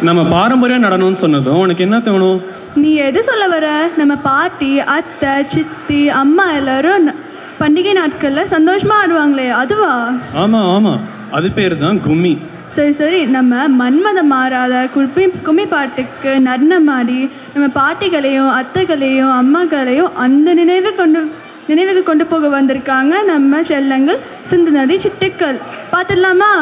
நம்ம பாரம்பரிய நடனம்னு சொன்னதும் உனக்கு என்ன தோணும்? நீ எது சொல்ல வர? நம்ம பாட்டி, அத்தை, சித்தி, அம்மா எல்லாரும் பண்டிகை நாட்களில் சந்தோஷமாக ஆடுவாங்களே, அதுவா? ஆமாம் ஆமாம், அது பேர் தான் கும்மி. சரி சரி, நம்ம மன்மதம் மாறாத கும்மி பாட்டுக்கு நடனம் ஆடி நம்ம பாட்டிகளையும் அத்தைகளையும் அம்மாக்களையும் அந்த நினைவுக்கு கொண்டு போக வந்திருக்காங்க நம்ம செல்லங்கள் சிந்து நதி சிட்டுக்கள். பார்த்துடலாமா?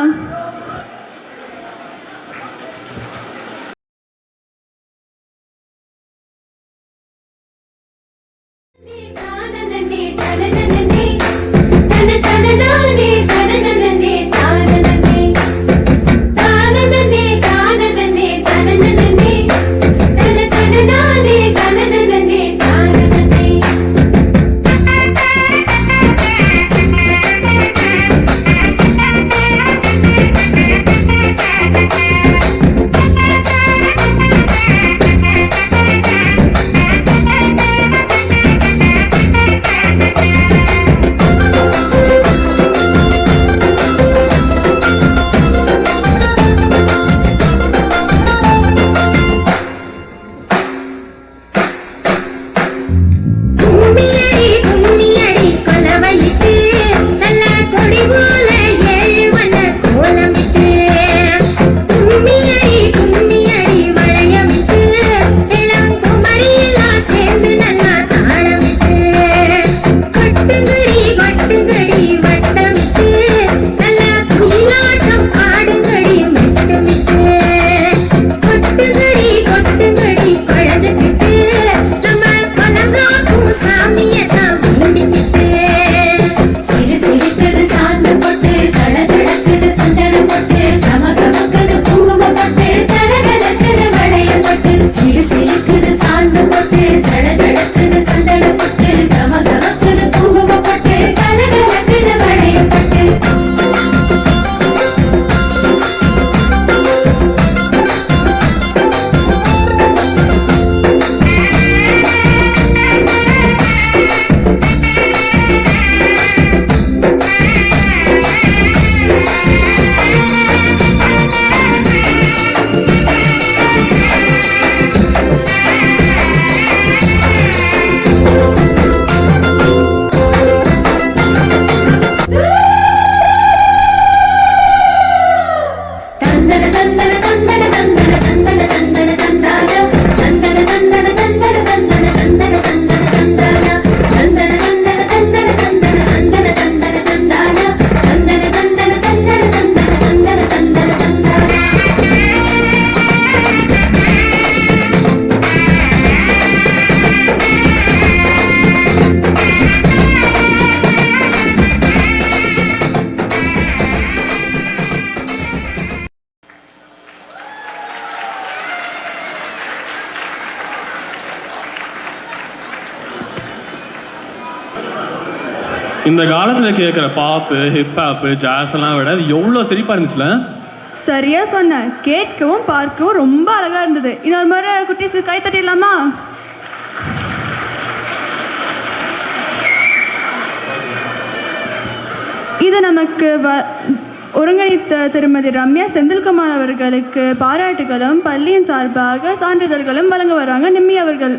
இந்த காலத்தில் கேட்குற பாப்பு, ஹிப்ஹாப்பு, ஜாஸ் எல்லாம் விட எவ்வளோ சிரிப்பாக இருந்துச்சுல? சரியா சொன்னேன். கேட்கவும் பார்க்கவும் ரொம்ப அழகாக இருந்தது. இன்னொரு முறை குட்டீஸ்க்கு கை தட்டிடலாமா? இது நமக்கு ஒருங்கிணைத்த திருமதி ரம்யா செந்தில்குமார் அவர்களுக்கு பாராட்டுகளும் பள்ளியின் சார்பாக சான்றிதழ்களும் வழங்க வராங்க நிம்மி அவர்கள்.